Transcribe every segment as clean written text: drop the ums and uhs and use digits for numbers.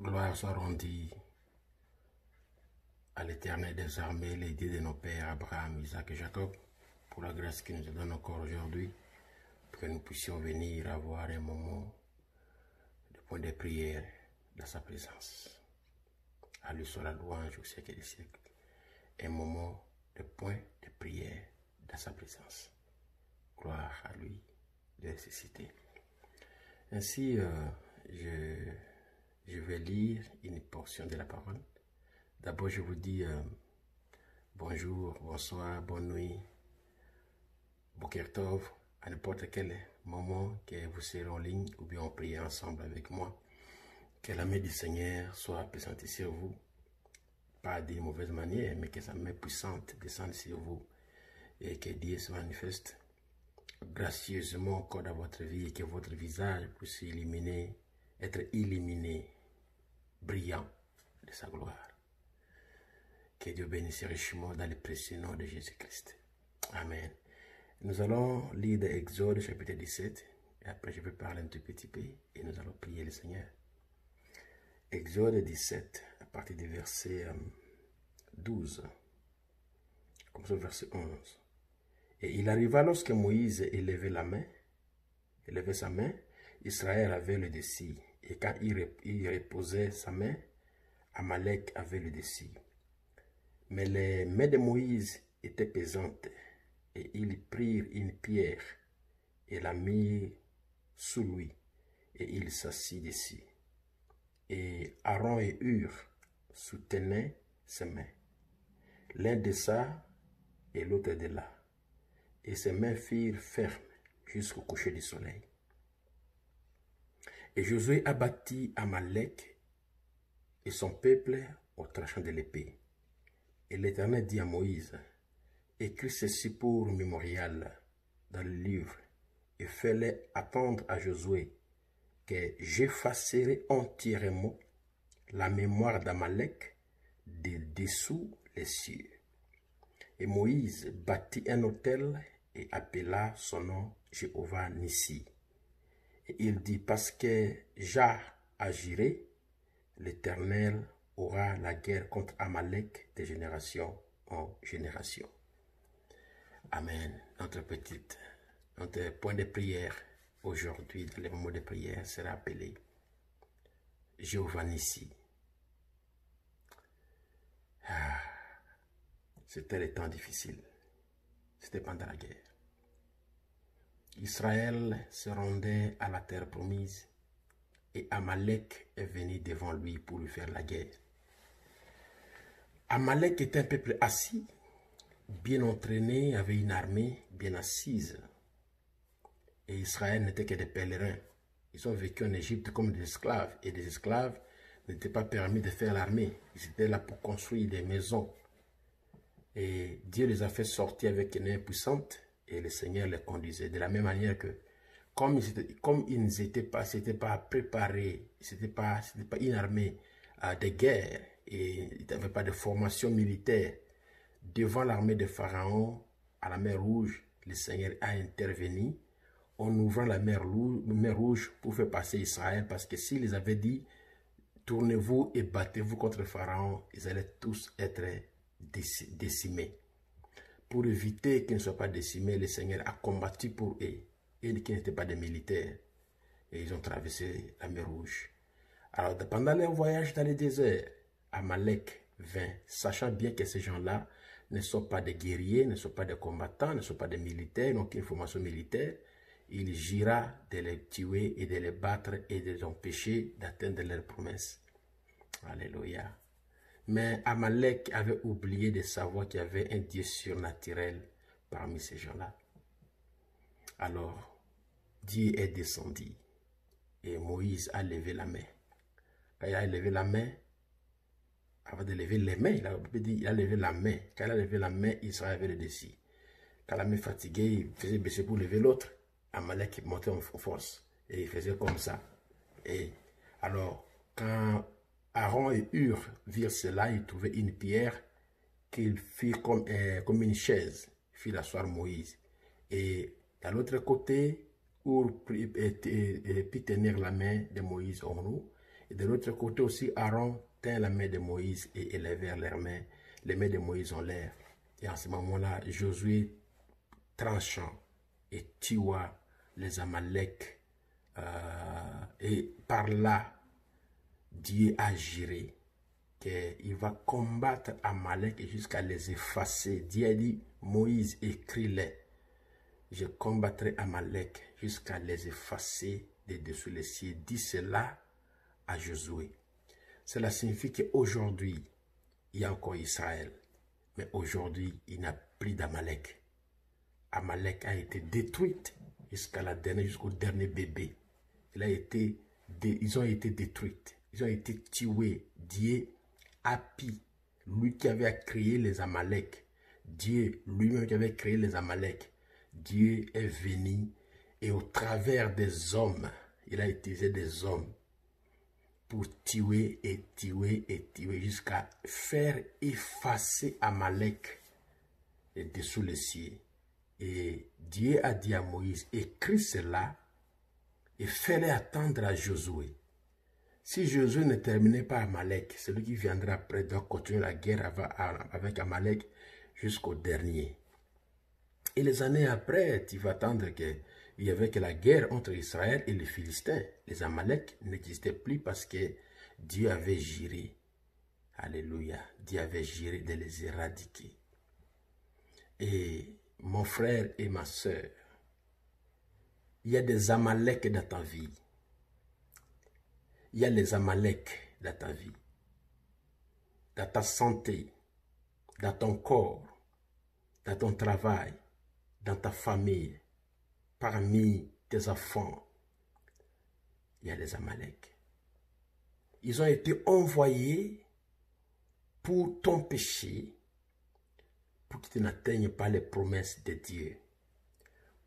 Gloire soit rendue à l'Éternel des armées, les dieux de nos pères, Abraham, Isaac et Jacob, pour la grâce qu'il nous donne encore aujourd'hui, pour que nous puissions venir avoir un moment de point de prière dans sa présence. À lui soit la louange au siècle des siècles. Un moment de point de prière dans sa présence. Gloire à lui de ressusciter. Ainsi, je vais lire une portion de la parole. D'abord, je vous dis bonjour, bonsoir, bonne nuit, Boker Tov, à n'importe quel moment que vous serez en ligne ou bien en prière ensemble avec moi. Que la main du Seigneur soit présente sur vous, pas de mauvaises manières, mais que sa main puissante descende sur vous et que Dieu se manifeste gracieusement encore dans votre vie et que votre visage puisse être illuminé, brillant de sa gloire. Que Dieu bénisse richement dans le précieux nom de Jésus-Christ. Amen. Nous allons lire Exode chapitre 17 et après je vais parler un tout petit peu et nous allons prier le Seigneur. Exode 17 à partir du verset 12, comme ça verset 11. Et il arriva lorsque Moïse élevait sa main, Israël avait le dessus. Et quand il reposait sa main, Amalek avait le dessus. Mais les mains de Moïse étaient pesantes, et ils prirent une pierre et la mirent sous lui, et il s'assit dessus. Et Aaron et Hur soutenaient ses mains, l'un de ça et l'autre de là. Et ses mains firent fermes jusqu'au coucher du soleil. Et Josué abattit Amalek et son peuple au tranchant de l'épée. Et l'Éternel dit à Moïse, écris ceci pour mémorial dans le livre, et fais-le attendre à Josué, que j'effacerai entièrement la mémoire d'Amalek de dessous les cieux. Et Moïse bâtit un autel et appela son nom Jéhovah Nissi. Et il dit, parce que j'agirai, l'Éternel aura la guerre contre Amalek de génération en génération. Amen. Notre point de prière aujourd'hui, dans les moments de prière, sera appelé Jéhovah Nissi. C'était les temps difficiles. C'était pendant la guerre. Israël se rendait à la terre promise et Amalek est venu devant lui pour lui faire la guerre. Amalek était un peuple assis, bien entraîné, avait une armée bien assise. Et Israël n'était que des pèlerins. Ils ont vécu en Égypte comme des esclaves. Et des esclaves n'étaient pas permis de faire l'armée. Ils étaient là pour construire des maisons. Et Dieu les a fait sortir avec une main puissante et le Seigneur les conduisait. De la même manière que, comme ils n'étaient pas préparés, ce n'était pas une armée de guerre et ils n'avaient pas de formation militaire, devant l'armée de Pharaon à la mer Rouge, le Seigneur a intervenu en ouvrant la mer Rouge pour faire passer Israël, parce que s'il les avait dit, tournez-vous et battez-vous contre Pharaon, ils allaient tous être décimés. Pour éviter qu'ils ne soient pas décimés, le Seigneur a combattu pour eux, et qui n'étaient pas des militaires. Et ils ont traversé la mer Rouge. Alors, pendant leur voyage dans le désert, Amalek vint, sachant bien que ces gens-là ne sont pas des guerriers, ne sont pas des combattants, ne sont pas des militaires, n'ont aucune formation militaire. Il gira de les tuer et de les battre et de les empêcher d'atteindre leurs promesses. Alléluia. Mais Amalek avait oublié de savoir qu'il y avait un Dieu surnaturel parmi ces gens-là. Alors, Dieu est descendu et Moïse a levé la main. Quand il a levé la main, avant de lever les mains, il a levé la main. Quand il a levé la main, Israël avait le dessus. Quand la main fatiguée, il faisait baisser pour lever l'autre. Amalek montait en force et il faisait comme ça. Et alors, quand Aaron et Hur virent cela, ils trouvaient une pierre qu'il fit comme une chaise, il fit asseoir Moïse. Et de l'autre côté, Hur put tenir la main de Moïse en haut, Et de l'autre côté aussi, Aaron tint la main de Moïse et élevèrent leurs mains, les mains de Moïse en l'air. Et en ce moment-là, Josué tranchant et tua les Amaleks. Et par là, Dieu a juré qu'il va combattre Amalek jusqu'à les effacer. Dieu a dit, Moïse, écris-les. Je combattrai Amalek jusqu'à les effacer de dessous les cieux. Dit cela à Josué. Cela signifie qu'aujourd'hui, il y a encore Israël. Mais aujourd'hui, il n'y a plus d'Amalek. Amalek a été détruite jusqu'au dernier bébé. Ils ont été détruits. Ils ont été tués. Dieu a pris, lui qui avait créé les Amalek. Dieu lui-même qui avait créé les Amalek. Dieu est venu et au travers des hommes, il a utilisé des hommes pour tuer et tuer et tuer jusqu'à faire effacer Amalek dessous les cieux. Et Dieu a dit à Moïse, écris cela et fais-le attendre à Josué. Si Josué ne terminait pas Amalek, celui qui viendra après doit continuer la guerre avec Amalek jusqu'au dernier. Et les années après, tu vas attendre qu'il y avait que la guerre entre Israël et les Philistins. Les Amalek n'existaient plus parce que Dieu avait juré. Alléluia. Dieu avait juré de les éradiquer. Et mon frère et ma soeur, il y a des Amalek dans ta vie. Il y a les Amalek dans ta vie, dans ta santé, dans ton corps, dans ton travail, dans ta famille, parmi tes enfants. Il y a les Amalek. Ils ont été envoyés pour ton péché, pour que tu n'atteignes pas les promesses de Dieu,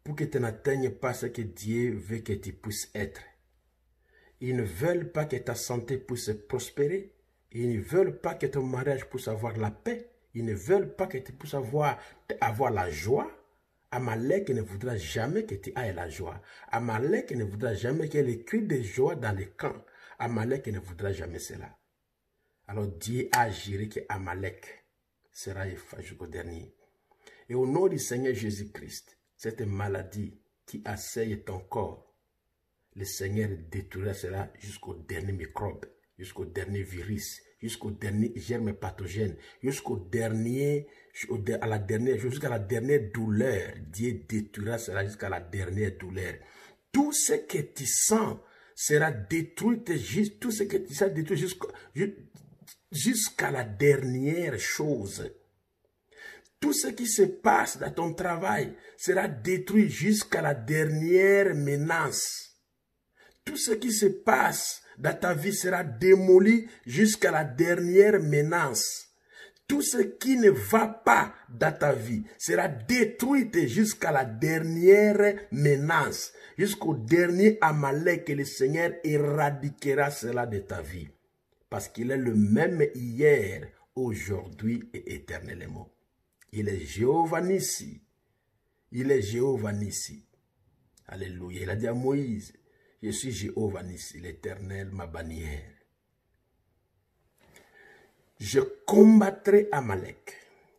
pour que tu n'atteignes pas ce que Dieu veut que tu puisses être. Ils ne veulent pas que ta santé puisse prospérer. Ils ne veulent pas que ton mariage puisse avoir la paix. Ils ne veulent pas que tu puisses avoir la joie. Amalek ne voudra jamais que tu aies la joie. Amalek ne voudra jamais qu'il y ait les cris de joie dans les camps. Amalek ne voudra jamais cela. Alors Dieu a juré que Amalek sera effacé jusqu'au dernier. Et au nom du Seigneur Jésus-Christ, cette maladie qui assaille ton corps, le Seigneur détruira cela jusqu'au dernier microbe, jusqu'au dernier virus, jusqu'au dernier germe pathogène, jusqu'à la dernière douleur. Dieu détruira cela jusqu'à la dernière douleur. Tout ce que tu sens sera détruit, tout ce que tu sens détruit jusqu'à la dernière chose. Tout ce qui se passe dans ton travail sera détruit jusqu'à la dernière menace. Tout ce qui se passe dans ta vie sera démoli jusqu'à la dernière menace. Tout ce qui ne va pas dans ta vie sera détruit jusqu'à la dernière menace. Jusqu'au dernier Amalek que le Seigneur éradiquera cela de ta vie. Parce qu'il est le même hier, aujourd'hui et éternellement. Il est Jéhovah Nissi. Il est Jéhovah Nissi. Alléluia. Il a dit à Moïse, je suis Jéhovah Nissi, l'Éternel, ma bannière. Je combattrai Amalek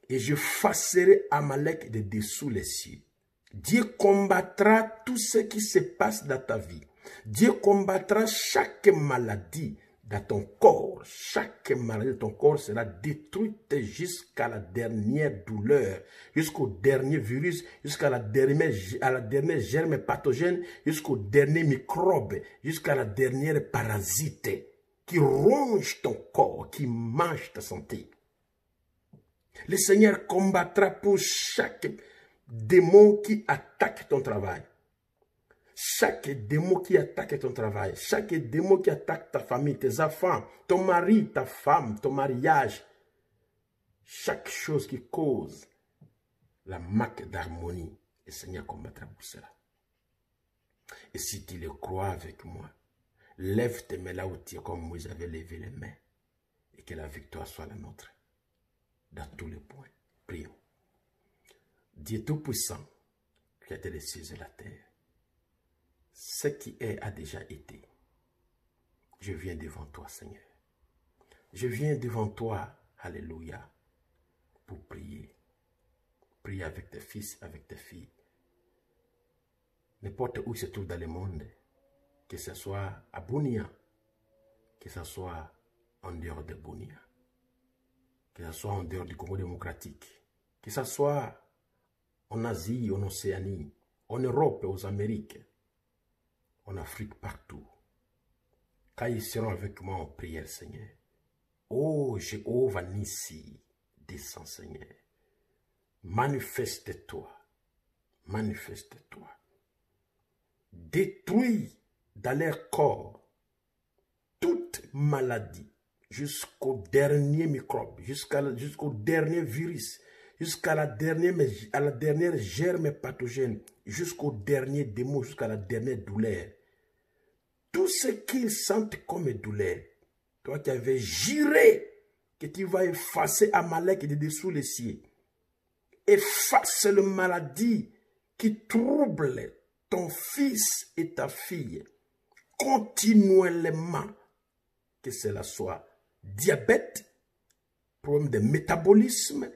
et je fasserai Amalek de dessous les cieux. Dieu combattra tout ce qui se passe dans ta vie. Dieu combattra chaque maladie dans ton corps. Chaque maladie de ton corps sera détruite jusqu'à la dernière douleur, jusqu'au dernier virus, jusqu'à la dernière germe pathogène, jusqu'au dernier microbe, jusqu'à la dernière parasite qui ronge ton corps, qui mange ta santé. Le Seigneur combattra pour chaque démon qui attaque ton travail. Chaque démon qui attaque ton travail, chaque démon qui attaque ta famille, tes enfants, ton mari, ta femme, ton mariage, chaque chose qui cause la manque d'harmonie, le Seigneur combattra pour cela. Et si tu le crois avec moi, lève tes mains là où tu es comme Moïse avait levé les mains et que la victoire soit la nôtre dans tous les points. Prions. Dieu Tout-Puissant, Créateur des cieux et de la terre, ce qui est a déjà été. je viens devant toi, Seigneur. Je viens devant toi, alléluia, pour prier. Prier avec tes fils, avec tes filles. N'importe où ils se trouvent dans le monde, que ce soit à Bunia, que ce soit en dehors de Bunia, que ce soit en dehors du Congo démocratique, que ce soit en Asie, en Océanie, en Europe, aux Amériques, en Afrique, partout. Quand ils seront avec moi en prière, Seigneur, oh Jéhovah Nissi, descends, Seigneur. Manifeste-toi. Manifeste-toi. Détruis dans leur corps toute maladie, jusqu'au dernier microbe, jusqu'au dernier virus, jusqu'à la dernière germe pathogène, jusqu'au dernier démon, jusqu'à la dernière douleur. Tout ce qu'ils sentent comme douleur, toi qui avais juré que tu vas effacer Amalek de dessous les cieux, efface la maladie qui trouble ton fils et ta fille continuellement, que cela soit diabète, problème de métabolisme,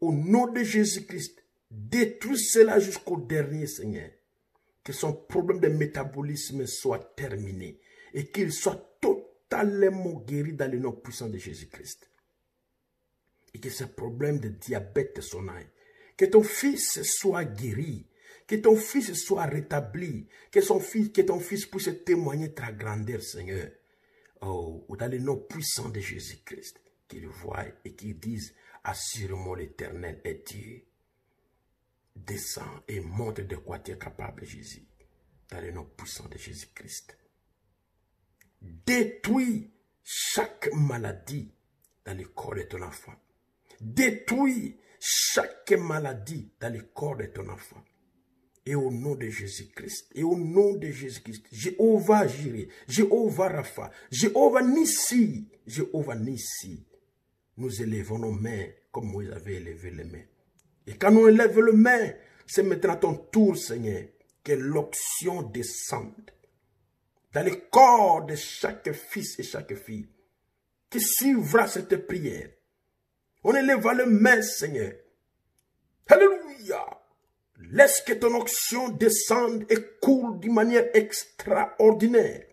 au nom de Jésus-Christ, détruis cela jusqu'au dernier, Seigneur. Que son problème de métabolisme soit terminé et qu'il soit totalement guéri dans le nom puissant de Jésus-Christ. Et que ce problème de diabète s'en aille. Que ton fils soit guéri. Que ton fils soit rétabli. Que ton fils puisse témoigner ta grandeur, Seigneur. Oh, dans le nom puissant de Jésus-Christ. Qu'il voie et qu'il dise, assurément l'Éternel est Dieu. Descends et montre de quoi tu es capable, Jésus. Dans le nom puissant de Jésus-Christ. Détruis chaque maladie dans le corps de ton enfant. Détruis chaque maladie dans le corps de ton enfant. Et au nom de Jésus-Christ, et au nom de Jésus-Christ, Jéhovah Jireh, Jéhovah Rapha, Jéhovah Nissi, Jéhovah Nissi, nous élevons nos mains comme Moïse avait élevé les mains. Et quand on élève les mains, c'est maintenant à ton tour, Seigneur, que l'onction descende dans le corps de chaque fils et chaque fille qui suivra cette prière. On élève les mains, Seigneur. Alléluia. Laisse que ton onction descende et coule d'une manière extraordinaire.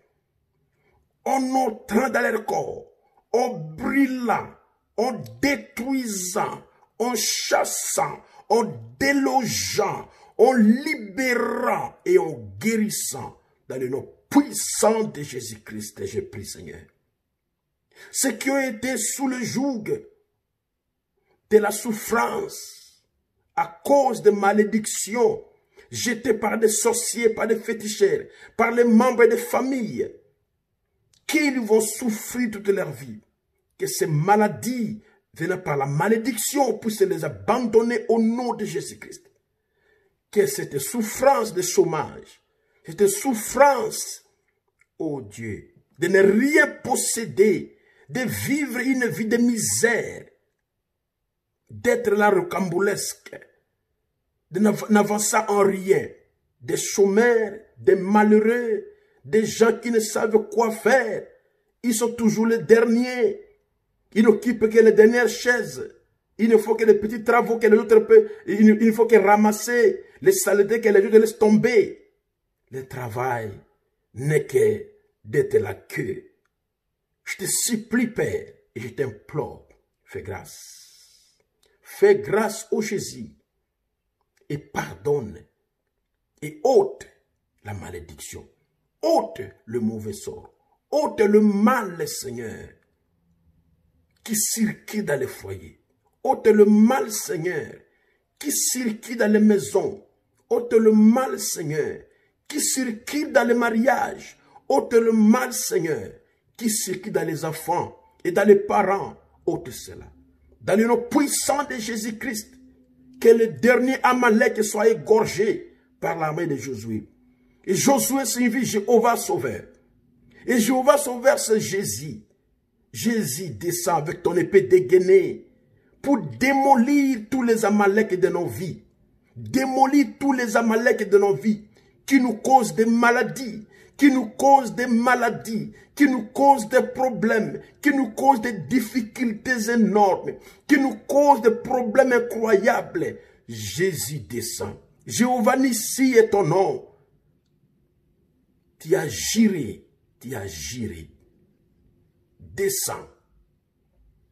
En entrant dans leur corps, en brillant, en détruisant, en chassant, en délogeant, en libérant et en guérissant dans le nom puissant de Jésus-Christ. Je prie, Seigneur. Ceux qui ont été sous le joug de la souffrance à cause de malédictions jetées par des sorciers, par des féticheurs, par les membres des familles, qu'ils vont souffrir toute leur vie, que ces maladies venant par la malédiction puissent les abandonner au nom de Jésus-Christ. Que cette souffrance de chômage, cette souffrance, oh Dieu, de ne rien posséder, de vivre une vie de misère, d'être là rocambolesque, de n'avancer en rien, des chômeurs, des malheureux, des gens qui ne savent quoi faire, ils sont toujours les derniers, ils n'occupent que les dernières chaises, il ne faut que les petits travaux que les autres peuvent, il ne faut que ramasser les saletés que les autres laissent tomber. Le travail n'est que d'être la queue. Je te supplie, Père, et je t'implore, fais grâce. Fais grâce au Jésus et pardonne et ôte la malédiction, ôte le mauvais sort, ôte le mal, Seigneur, qui circule dans les foyers, ôte le mal, Seigneur, qui circule dans les maisons, ôte le mal, Seigneur, qui circule dans les mariages, ôte le mal, Seigneur, qui circule dans les enfants et dans les parents, ôte cela. Dans le nom puissant de Jésus-Christ, que le dernier Amalek soit égorgé par l'armée de Josué. Et Josué signifie Jéhovah Sauveur. Et Jéhovah Sauveur, c'est Jésus. Jésus descend avec ton épée dégainée pour démolir tous les Amaleks de nos vies. Démolir tous les Amaleks de nos vies qui nous causent des maladies, qui nous cause des maladies, qui nous cause des problèmes, qui nous cause des difficultés énormes, qui nous cause des problèmes incroyables. Jésus descend. Jéhovah Nissi est ton nom. Tu as géré, tu as géré. Descends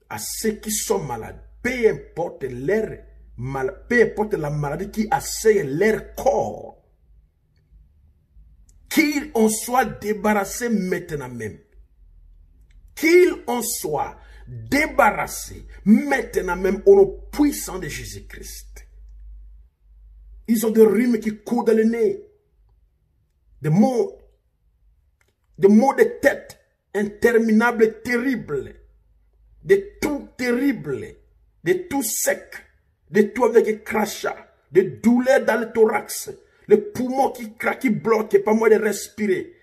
à ceux qui sont malades, peu importe peu importe la maladie qui assaille leur corps. Qu'il en soit débarrassé maintenant même. Qu'il en soit débarrassé maintenant même au nom puissant de Jésus-Christ. Ils ont des rhumes qui courent dans le nez. Des maux de tête interminables, terribles. Des toux terribles. Des toux secs. Des toux avec crachat. Des douleurs dans le thorax. Les poumons qui craquent, qui bloquent, pas moyen de respirer.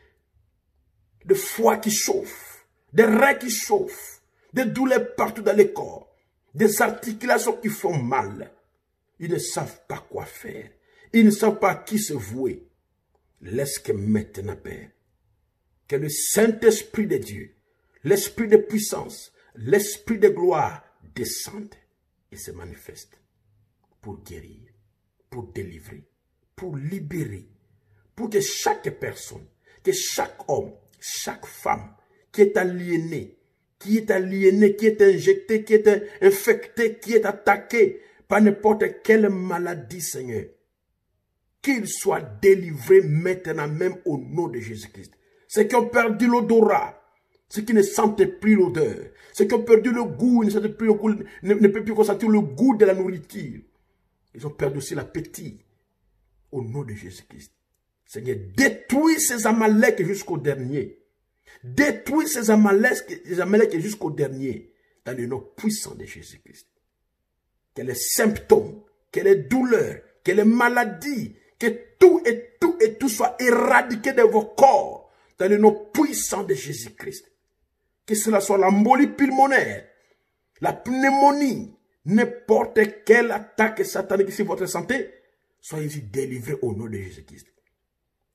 Des foies qui chauffent. Des reins qui chauffent. Des douleurs partout dans le corps. Des articulations qui font mal. Ils ne savent pas quoi faire. Ils ne savent pas à qui se vouer. Laisse que maintenant, Père, que le Saint-Esprit de Dieu, l'Esprit de puissance, l'Esprit de gloire descende et se manifeste pour guérir, pour délivrer, pour libérer, pour que chaque personne, que chaque homme, chaque femme qui est aliéné, qui est injecté, qui est infecté, qui est attaqué par n'importe quelle maladie, Seigneur, qu'il soit délivré maintenant même au nom de Jésus-Christ. Ceux qui ont perdu l'odorat, ceux qui ne sentent plus l'odeur, ceux qui ont perdu le goût, ne sentent plus le goût, ne peuvent plus ressentir le goût de la nourriture. Ils ont perdu aussi l'appétit. Au nom de Jésus-Christ. Seigneur, détruis ces Amaleks jusqu'au dernier. Détruis ces Amaleks jusqu'au dernier. Dans le nom puissant de Jésus-Christ. Que les symptômes, que les douleurs, que les maladies, que tout soit éradiqué de vos corps. Dans le nom puissant de Jésus-Christ. Que cela soit l'embolie pulmonaire, la pneumonie, n'importe quelle attaque satanique sur votre santé, soyez-y délivrés au nom de Jésus-Christ.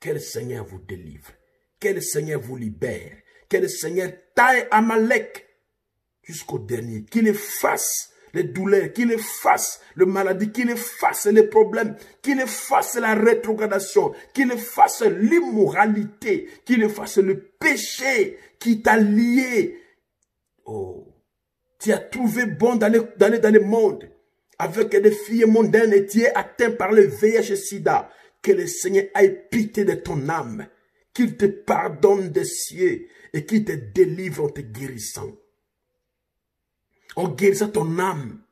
Que le Seigneur vous délivre. Que le Seigneur vous libère. Que le Seigneur taille Amalek jusqu'au dernier. Qu'il efface les douleurs. Qu'il efface les maladies. Qu'il efface les problèmes. Qu'il efface la rétrogradation. Qu'il efface l'immoralité. Qu'il efface le péché qui t'a lié. Oh, tu as trouvé bon d'aller dans le monde avec des filles mondaines et tu es atteint par le VIH-Sida, que le Seigneur ait pitié de ton âme, qu'il te pardonne des cieux et qu'il te délivre en te guérissant. En guérissant ton âme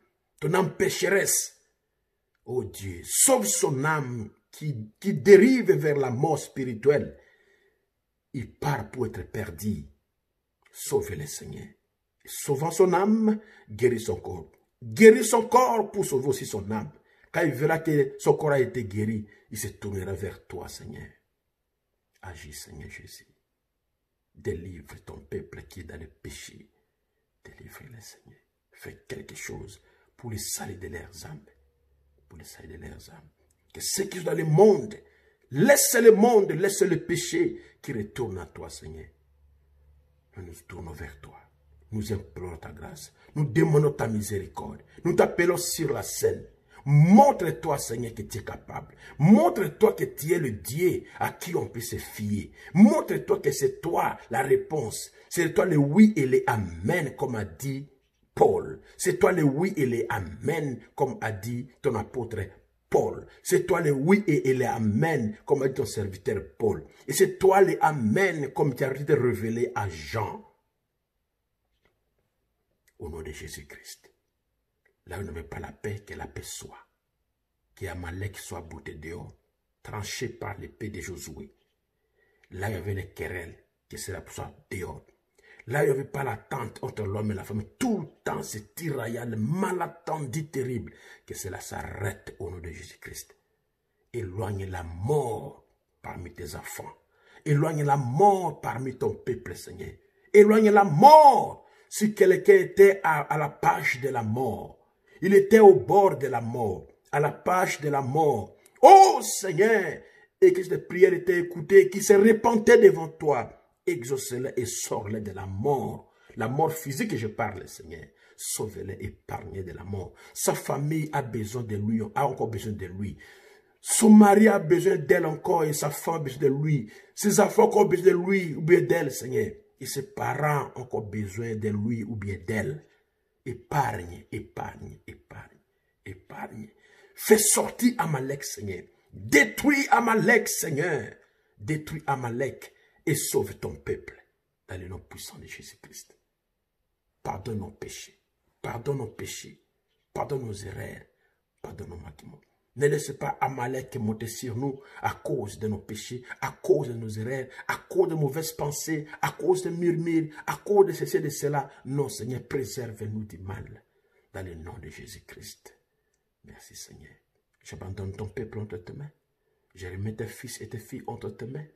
pécheresse. Oh Dieu, sauve son âme qui dérive vers la mort spirituelle. Il part pour être perdu. Sauve-le Seigneur. Sauvant son âme, guéris son corps. Guéris son corps pour sauver aussi son âme. Quand il verra que son corps a été guéri, il se tournera vers toi, Seigneur. Agis, Seigneur Jésus. Délivre ton peuple qui est dans le péché. Délivre-le, Seigneur. Fais quelque chose pour les salir de leurs âmes. Pour les salir de leurs âmes. Que ceux qui sont dans le monde, laisse le péché qui retourne à toi, Seigneur. Nous nous tournons vers toi. Nous implorons ta grâce. Nous demandons ta miséricorde. Nous t'appelons sur la scène. Montre-toi, Seigneur, que tu es capable. Montre-toi que tu es le Dieu à qui on peut se fier. Montre-toi que c'est toi la réponse. C'est toi le oui et le amen, comme a dit Paul. C'est toi le oui et le amen, comme a dit ton apôtre Paul. C'est toi le oui et le amen, comme a dit ton serviteur Paul. Et c'est toi le amen, comme tu as été révélé à Jean. Au nom de Jésus-Christ. Là où il n'y avait pas la paix, que la paix soit. Qu'Amalek soit bouté dehors, tranché par l'épée de Josué. Là où il y avait les querelles, que cela soit dehors. Là où il n'y avait pas l'attente entre l'homme et la femme, tout le temps c'est tiraillant, le malentendu terrible, que cela s'arrête au nom de Jésus-Christ. Éloigne la mort parmi tes enfants. Éloigne la mort parmi ton peuple, Seigneur. Éloigne la mort. Si quelqu'un était à la page de la mort, il était au bord de la mort, à la page de la mort. Oh Seigneur, et que cette prière était écoutée, qui se repentait devant toi, exauce-les et sors-les de la mort physique, je parle, Seigneur. Sauve-les, épargne de la mort. Sa famille a besoin de lui, a encore besoin de lui. Son mari a besoin d'elle encore et sa femme a besoin de lui. Ses enfants ont encore besoin de lui ou bien d'elle, Seigneur. Et ses parents ont encore besoin de lui ou bien d'elle. Épargne, épargne, épargne, épargne. Fais sortir Amalek, Seigneur. Détruis Amalek, Seigneur. Détruis Amalek et sauve ton peuple dans le nom puissant de Jésus-Christ. Pardonne nos péchés. Pardonne nos péchés. Pardonne nos erreurs. Pardonne nos manquements. Ne laisse pas Amalek monter sur nous à cause de nos péchés, à cause de nos erreurs, à cause de mauvaises pensées, à cause de murmures, à cause de ceci et de cela. Non, Seigneur, préserve-nous du mal. Dans le nom de Jésus-Christ. Merci, Seigneur. J'abandonne ton peuple entre tes mains. Je remets tes fils et tes filles entre tes mains.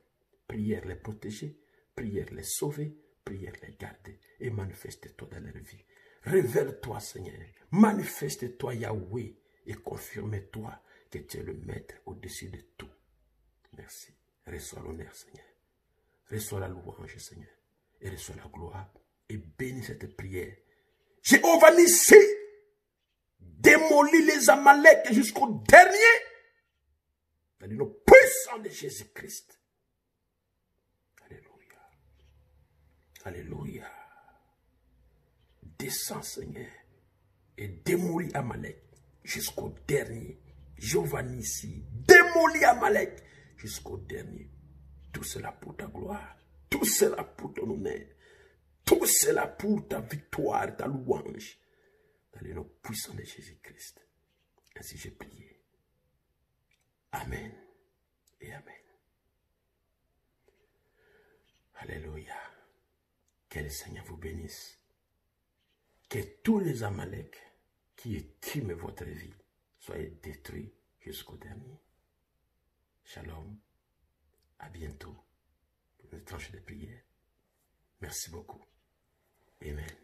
Prière les protéger, prière les sauver, prière les garder et manifeste-toi dans leur vie. Révèle-toi, Seigneur. Manifeste-toi, Yahweh, et confirme-toi que tu es le maître au-dessus de tout. Merci. Reçois l'honneur, Seigneur. Reçois la louange, Seigneur. Et reçois la gloire. Et bénis cette prière. Jéhovah Nissi démolit les Amalek jusqu'au dernier. Dans le nom puissant de Jésus-Christ. Alléluia. Alléluia. Descends, Seigneur, et démolis Amalek jusqu'au dernier. Jéhovah Nissi, démolis Amalek jusqu'au dernier. Tout cela pour ta gloire. Tout cela pour ton honneur. Tout cela pour ta victoire, ta louange. Dans le nom puissant de Jésus-Christ. Ainsi j'ai prié. Amen et amen. Alléluia. Que le Seigneur vous bénisse. Que tous les Amalek qui étiment votre vie soient détruits jusqu'au dernier. Shalom. À bientôt pour une tranche de prière. Merci beaucoup. Amen.